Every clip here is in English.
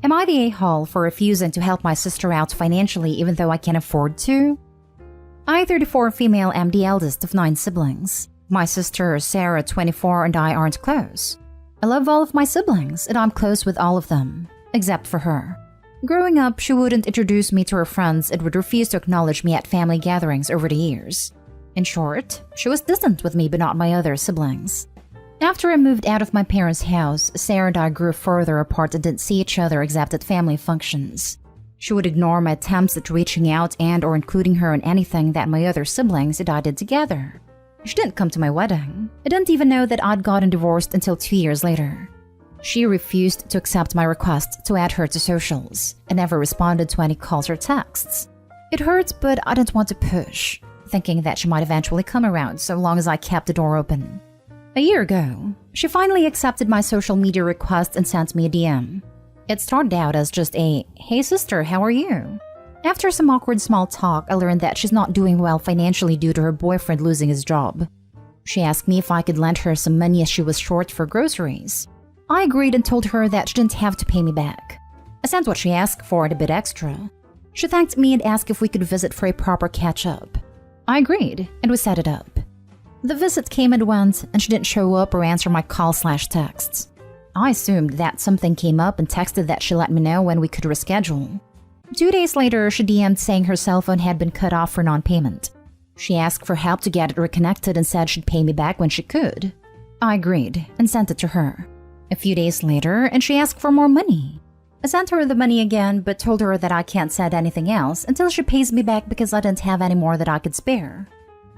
Am I the a-hole for refusing to help my sister out financially even though I can't afford to? I, 34 female, am the eldest of 9 siblings. My sister, Sarah, 24, and I aren't close. I love all of my siblings, and I'm close with all of them, except for her. Growing up, she wouldn't introduce me to her friends and would refuse to acknowledge me at family gatherings over the years. In short, she was distant with me but not my other siblings. After I moved out of my parents' house, Sarah and I grew further apart and didn't see each other except at family functions. She would ignore my attempts at reaching out and or including her in anything that my other siblings and I did together. She didn't come to my wedding. I didn't even know that I'd gotten divorced until 2 years later. She refused to accept my request to add her to socials and never responded to any calls or texts. It hurt, but I didn't want to push, thinking that she might eventually come around so long as I kept the door open. A year ago, she finally accepted my social media request and sent me a DM. It started out as just a, "Hey sister, how are you?" After some awkward small talk, I learned that she's not doing well financially due to her boyfriend losing his job. She asked me if I could lend her some money as she was short for groceries. I agreed and told her that she didn't have to pay me back. I sent what she asked for and a bit extra. She thanked me and asked if we could visit for a proper catch-up. I agreed, and we set it up. The visit came and went, and she didn't show up or answer my call/texts. I assumed that something came up and texted that she let me know when we could reschedule. 2 days later, she DM'd saying her cell phone had been cut off for non-payment. She asked for help to get it reconnected and said she'd pay me back when she could. I agreed and sent it to her. A few days later, and she asked for more money. I sent her the money again, but told her that I can't send anything else until she pays me back because I didn't have any more that I could spare.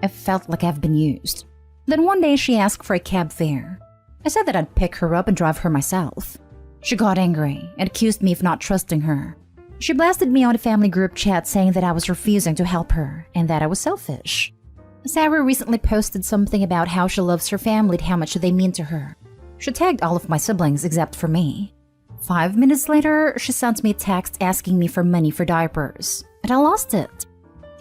I felt like I've been used. Then one day she asked for a cab fare. I said that I'd pick her up and drive her myself. She got angry and accused me of not trusting her. She blasted me on a family group chat saying that I was refusing to help her and that I was selfish. Sarah recently posted something about how she loves her family and how much they mean to her. She tagged all of my siblings except for me. 5 minutes later, she sent me a text asking me for money for diapers, and I lost it.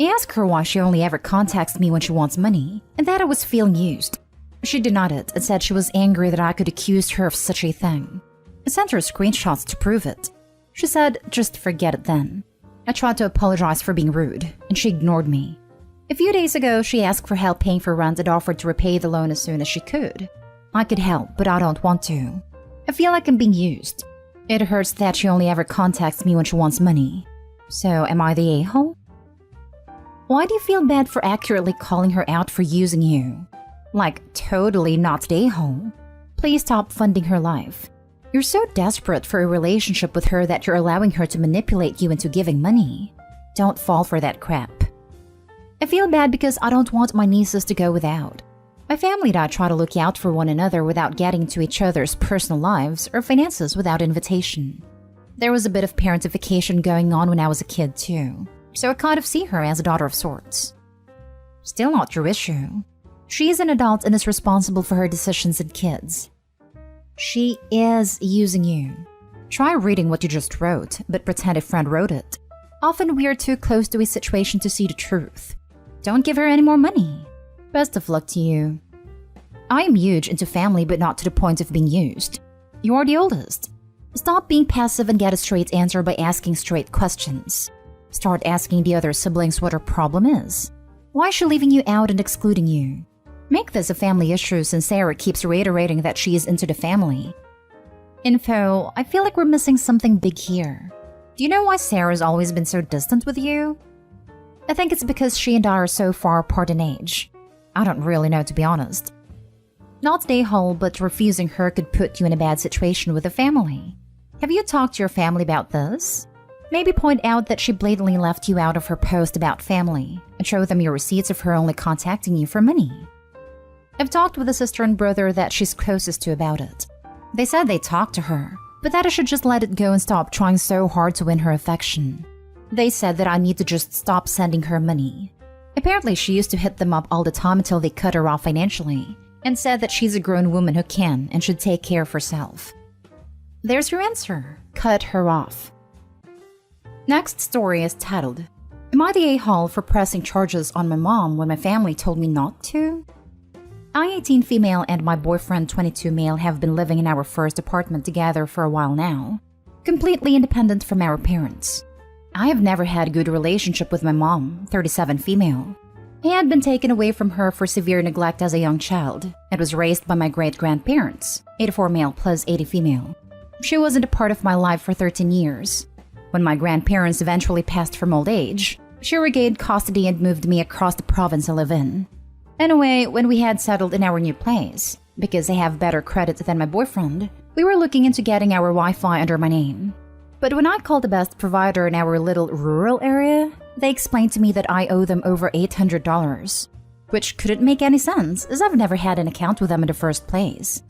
I asked her why she only ever contacts me when she wants money, and that I was feeling used. She denied it and said she was angry that I could accuse her of such a thing. I sent her screenshots to prove it. She said, just forget it then. I tried to apologize for being rude, and she ignored me. A few days ago, she asked for help paying for rent and offered to repay the loan as soon as she could. I could help, but I don't want to. I feel like I'm being used. It hurts that she only ever contacts me when she wants money. So, am I the a-hole? Why do you feel bad for accurately calling her out for using you? Like, totally not the a-hole. Please stop funding her life. You're so desperate for a relationship with her that you're allowing her to manipulate you into giving money. Don't fall for that crap. I feel bad because I don't want my nieces to go without. My family and I try to look out for one another without getting into each other's personal lives or finances without invitation. There was a bit of parentification going on when I was a kid too, so I kind of see her as a daughter of sorts. Still not your issue. She is an adult and is responsible for her decisions and kids. She is using you. Try reading what you just wrote, but pretend a friend wrote it. Often we are too close to a situation to see the truth. Don't give her any more money. Best of luck to you. I am huge into family, but not to the point of being used. You are the oldest. Stop being passive and get a straight answer by asking straight questions. Start asking the other siblings what her problem is. Why is she leaving you out and excluding you? Make this a family issue since Sarah keeps reiterating that she is into the family. Info, I feel like we're missing something big here. Do you know why Sarah's always been so distant with you? I think it's because she and I are so far apart in age. I don't really know, to be honest. Not the a-hole, but refusing her could put you in a bad situation with the family. Have you talked to your family about this? Maybe point out that she blatantly left you out of her post about family and show them your receipts of her only contacting you for money. I've talked with a sister and brother that she's closest to about it. They said they talked to her, but that I should just let it go and stop trying so hard to win her affection. They said that I need to just stop sending her money. Apparently she used to hit them up all the time until they cut her off financially, and said that she's a grown woman who can and should take care of herself. There's your answer. Cut her off. Next story is titled, Am I the a-hole for pressing charges on my mom when my family told me not to? I, 18 female, and my boyfriend, 22 male, have been living in our first apartment together for a while now. completely independent from our parents. I have never had a good relationship with my mom, 37 female. I had been taken away from her for severe neglect as a young child and was raised by my great-grandparents, 84 male plus 80 female. She wasn't a part of my life for 13 years. When my grandparents eventually passed from old age, she regained custody and moved me across the province I live in. Anyway, when we had settled in our new place, because I have better credit than my boyfriend, we were looking into getting our Wi-Fi under my name. But when I called the best provider in our little rural area, they explained to me that I owe them over $800, which couldn't make any sense as I've never had an account with them in the first place.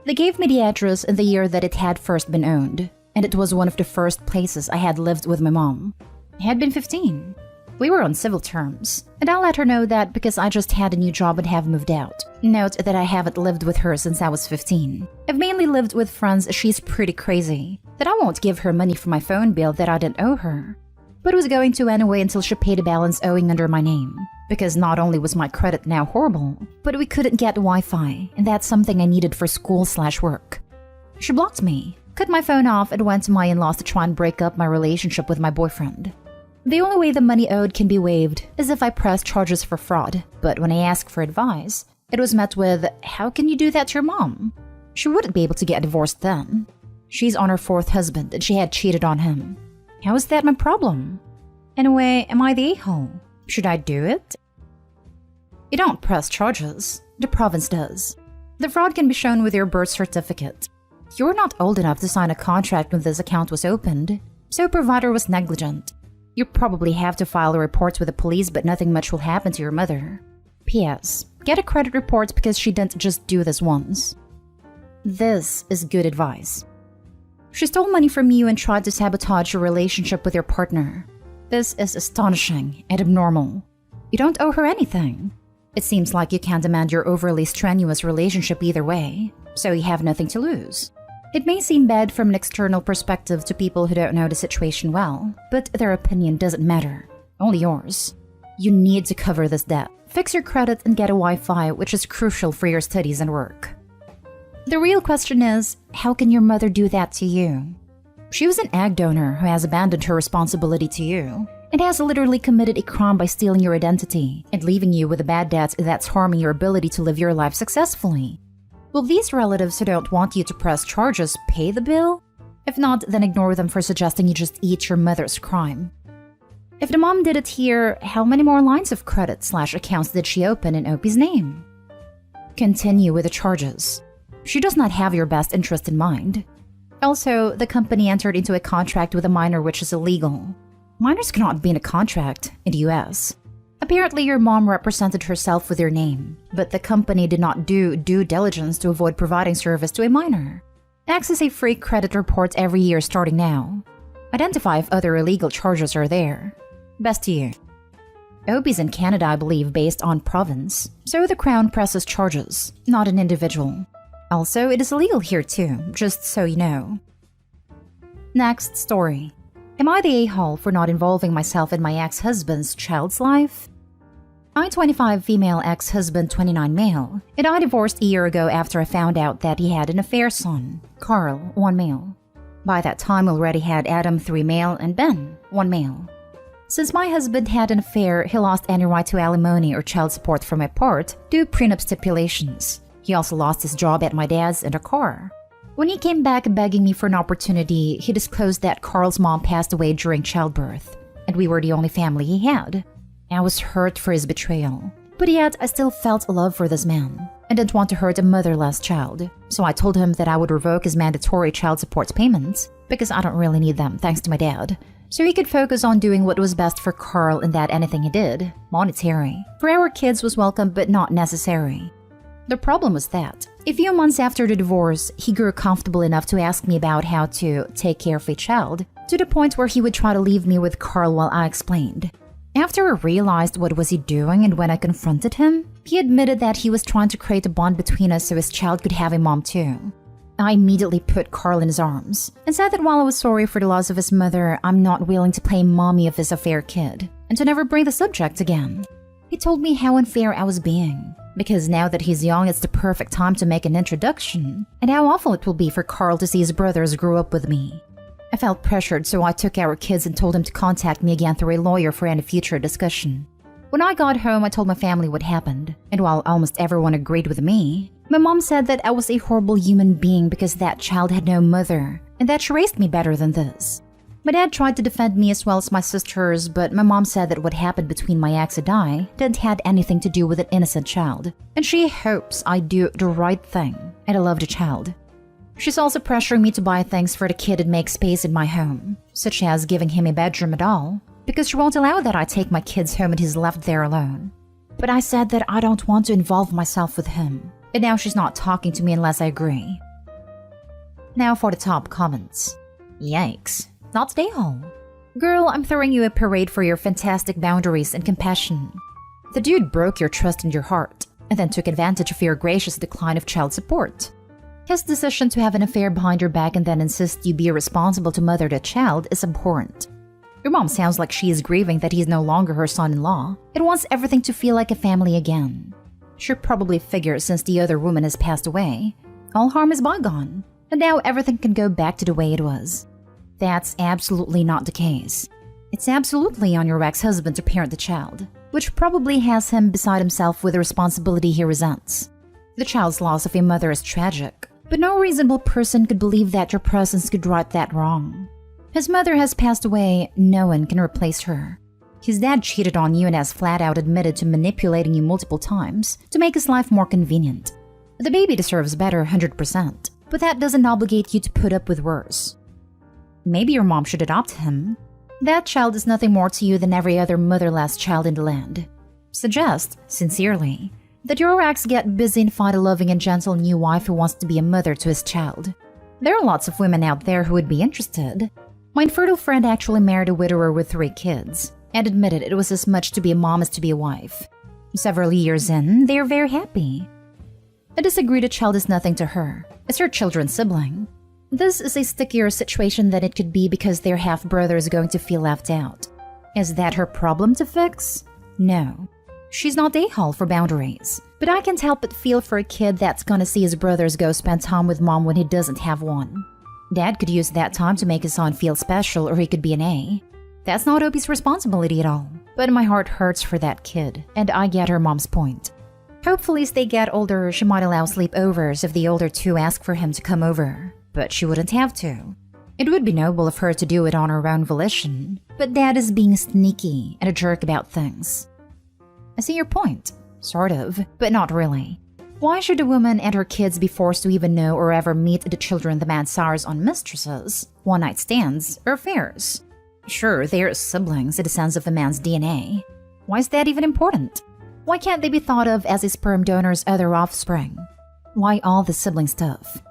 They gave me the address in the year that it had first been owned, and it was one of the first places I had lived with my mom. I had been 15. We were on civil terms, and I let her know that because I just had a new job and have moved out. Note that I haven't lived with her since I was 15. I've mainly lived with friends as she's pretty crazy, that I won't give her money for my phone bill that I didn't owe her. But was going to anyway until she paid a balance owing under my name. Because not only was my credit now horrible, but we couldn't get Wi-Fi, and that's something I needed for school/work. She blocked me, cut my phone off, and went to my in-laws to try and break up my relationship with my boyfriend. The only way the money owed can be waived is if I press charges for fraud, but when I asked for advice, it was met with, "How can you do that to your mom? She wouldn't be able to get divorced then. She's on her fourth husband and she had cheated on him. How is that my problem? Anyway, am I the a-hole? Should I do it?" You don't press charges. The province does. The fraud can be shown with your birth certificate. You're not old enough to sign a contract when this account was opened, so provider was negligent. You probably have to file a report with the police, but nothing much will happen to your mother. P.S. Get a credit report because she didn't just do this once. This is good advice. She stole money from you and tried to sabotage your relationship with your partner. This is astonishing and abnormal. You don't owe her anything. It seems like you can't demand your overly strenuous relationship either way, so you have nothing to lose. It may seem bad from an external perspective to people who don't know the situation well, but their opinion doesn't matter. Only yours. You need to cover this debt, fix your credit, and get a Wi-Fi, which is crucial for your studies and work. The real question is, how can your mother do that to you? She was an egg donor who has abandoned her responsibility to you, and has literally committed a crime by stealing your identity and leaving you with a bad debt that's harming your ability to live your life successfully. Will these relatives who don't want you to press charges pay the bill? If not, then ignore them for suggesting you just eat your mother's crime. If the mom did it here, how many more lines of credit/accounts did she open in Opie's name? Continue with the charges. She does not have your best interest in mind. Also, the company entered into a contract with a minor which is illegal. Minors cannot be in a contract in the US. Apparently, your mom represented herself with your name, but the company did not do due diligence to avoid providing service to a minor. Access a free credit report every year starting now. Identify if other illegal charges are there. Best to you. Opie's in Canada, I believe, based on province, so the Crown presses charges, not an individual. Also, it is illegal here too, just so you know. Next story. Am I the a-hole for not involving myself in my ex-husband's child's life? I, 25 female, ex-husband, 29 male, and I divorced a year ago after I found out that he had an affair son, Carl, 1 male. By that time, I already had Adam, 3 male, and Ben, 1 male. Since my husband had an affair, he lost any right to alimony or child support from my part due to prenup stipulations. He also lost his job at my dad's and a car. When he came back begging me for an opportunity, he disclosed that Carl's mom passed away during childbirth, and we were the only family he had. I was hurt for his betrayal, but yet I still felt love for this man, and didn't want to hurt a motherless child, so I told him that I would revoke his mandatory child support payments, because I don't really need them thanks to my dad, so he could focus on doing what was best for Carl and that anything he did, monetary, for our kids was welcome but not necessary. The problem was that, a few months after the divorce, he grew comfortable enough to ask me about how to take care of a child, to the point where he would try to leave me with Carl while I explained. After I realized what was he doing and when I confronted him, he admitted that he was trying to create a bond between us so his child could have a mom too. I immediately put Carl in his arms and said that while I was sorry for the loss of his mother, I'm not willing to play mommy of his affair kid, and to never bring the subject again. He told me how unfair I was being, because now that he's young, it's the perfect time to make an introduction, and how awful it will be for Carl to see his brothers grow up with me. I felt pressured, so I took our kids and told them to contact me again through a lawyer for any future discussion. When I got home, I told my family what happened, and while almost everyone agreed with me, my mom said that I was a horrible human being because that child had no mother, and that she raised me better than this. My dad tried to defend me as well as my sisters, but my mom said that what happened between my ex and I didn't have anything to do with an innocent child, and she hopes I do the right thing, and I love the child. She's also pressuring me to buy things for the kid and make space in my home, such as giving him a bedroom at all, because she won't allow that I take my kids home and he's left there alone. But I said that I don't want to involve myself with him, and now she's not talking to me unless I agree. Now for the top comments. Yikes. Not today, home. Girl, I'm throwing you a parade for your fantastic boundaries and compassion. The dude broke your trust and your heart, and then took advantage of your gracious decline of child support. His decision to have an affair behind your back and then insist you be responsible to mother the child is abhorrent. Your mom sounds like she is grieving that he is no longer her son-in-law and wants everything to feel like a family again. She probably figures since the other woman has passed away, all harm is bygone, and now everything can go back to the way it was. That's absolutely not the case. It's absolutely on your ex-husband to parent the child, which probably has him beside himself with the responsibility he resents. The child's loss of a mother is tragic, but no reasonable person could believe that your presence could right that wrong. His mother has passed away, no one can replace her. His dad cheated on you and has flat out admitted to manipulating you multiple times to make his life more convenient. The baby deserves better 100%, but that doesn't obligate you to put up with worse. Maybe your mom should adopt him. That child is nothing more to you than every other motherless child in the land. Suggest, sincerely, that your ex get busy and find a loving and gentle new wife who wants to be a mother to his child. There are lots of women out there who would be interested. My infertile friend actually married a widower with 3 kids, and admitted it was as much to be a mom as to be a wife. Several years in, they are very happy. I disagree the child is nothing to her. It's her children's sibling. This is a stickier situation than it could be because their half-brother is going to feel left out. Is that her problem to fix? No. She's not a-hole for boundaries, but I can't help but feel for a kid that's gonna see his brothers go spend time with mom when he doesn't have one. Dad could use that time to make his son feel special, or he could be an A. That's not Opie's responsibility at all, but my heart hurts for that kid, and I get her mom's point. Hopefully as they get older, she might allow sleepovers if the older two ask for him to come over, but she wouldn't have to. It would be noble of her to do it on her own volition, but Dad is being sneaky and a jerk about things. I see your point, sort of, but not really. Why should a woman and her kids be forced to even know or ever meet the children the man sires on mistresses, one-night stands, or affairs? Sure, they're siblings in the sense of a man's DNA. Why is that even important? Why can't they be thought of as a sperm donor's other offspring? Why all the sibling stuff?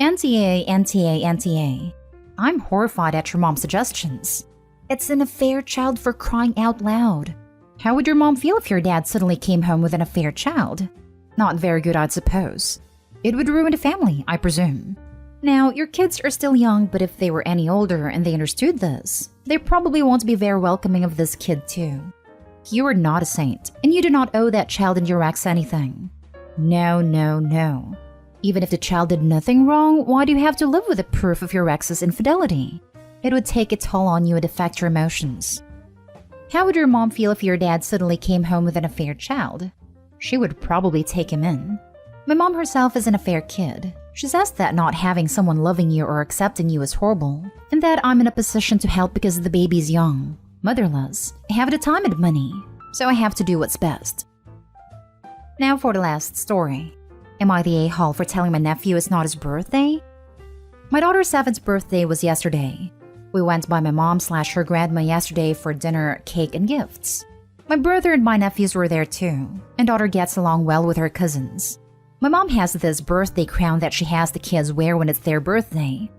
NTA, NTA, NTA. I'm horrified at your mom's suggestions. It's an affair child for crying out loud. How would your mom feel if your dad suddenly came home with an affair child? Not very good, I'd suppose. It would ruin the family, I presume. Now, your kids are still young, but if they were any older and they understood this, they probably won't be very welcoming of this kid too. You are not a saint, and you do not owe that child and your ex anything. No, no, no. Even if the child did nothing wrong, why do you have to live with the proof of your ex's infidelity? It would take a toll on you and affect your emotions. How would your mom feel if your dad suddenly came home with an affair child? She would probably take him in. My mom herself is an affair kid. She says that not having someone loving you or accepting you is horrible, and that I'm in a position to help because the baby's young, motherless, I have the time and money, so I have to do what's best. Now for the last story. Am I the a-hole for telling my nephew it's not his birthday? My daughter's 7th birthday was yesterday. We went by my mom/her grandma yesterday for dinner, cake, and gifts. My brother and my nephews were there too, and daughter gets along well with her cousins. My mom has this birthday crown that she has the kids wear when it's their birthday.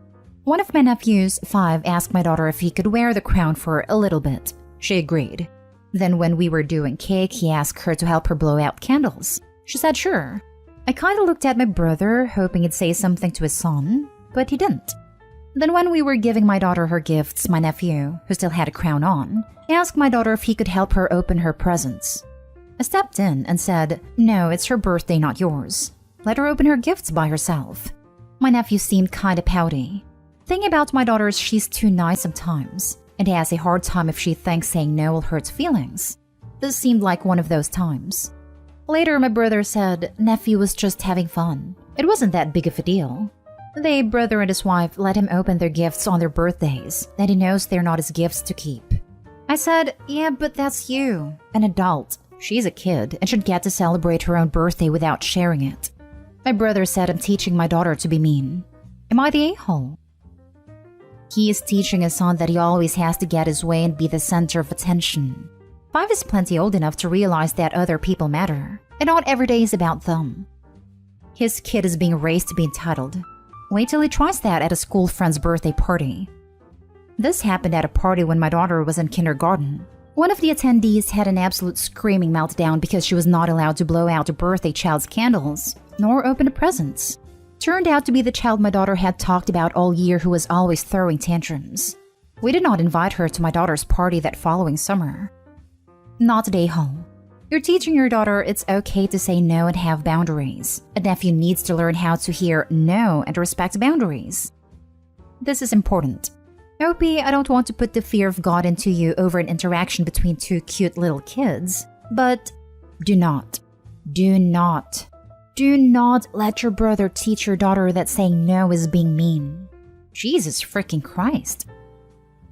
One of my nephews, 5, asked my daughter if he could wear the crown for a little bit. She agreed. Then when we were doing cake, he asked her to help her blow out candles. She said sure. I kinda looked at my brother, hoping he'd say something to his son, but he didn't. Then when we were giving my daughter her gifts, my nephew, who still had a crown on, asked my daughter if he could help her open her presents. I stepped in and said, "No, it's her birthday, not yours. Let her open her gifts by herself." My nephew seemed kinda pouty. Thing about my daughter is she's too nice sometimes, and has a hard time if she thinks saying no will hurt feelings. This seemed like one of those times. Later, my brother said nephew was just having fun. It wasn't that big of a deal. The brother and his wife let him open their gifts on their birthdays, and he knows they're not his gifts to keep. I said, yeah, but that's you, an adult. She's a kid and should get to celebrate her own birthday without sharing it. My brother said I'm teaching my daughter to be mean. Am I the a-hole? He is teaching his son that he always has to get his way and be the center of attention. 5 is plenty old enough to realize that other people matter, and not every day is about them. His kid is being raised to be entitled. Wait till he tries that at a school friend's birthday party. This happened at a party when my daughter was in kindergarten. One of the attendees had an absolute screaming meltdown because she was not allowed to blow out a birthday child's candles, nor open the presents. Turned out to be the child my daughter had talked about all year who was always throwing tantrums. We did not invite her to my daughter's party that following summer. Not a day home. You're teaching your daughter it's okay to say no and have boundaries. A nephew needs to learn how to hear no and respect boundaries. This is important. Opie, I don't want to put the fear of God into you over an interaction between 2 cute little kids, but do not let your brother teach your daughter that saying no is being mean. Jesus freaking Christ.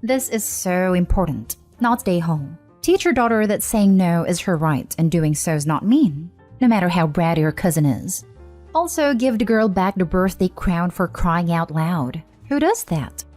This is so important. Not stay home. Teach your daughter that saying no is her right and doing so is not mean, no matter how bratty her cousin is. Also, give the girl back the birthday crown for crying out loud. Who does that?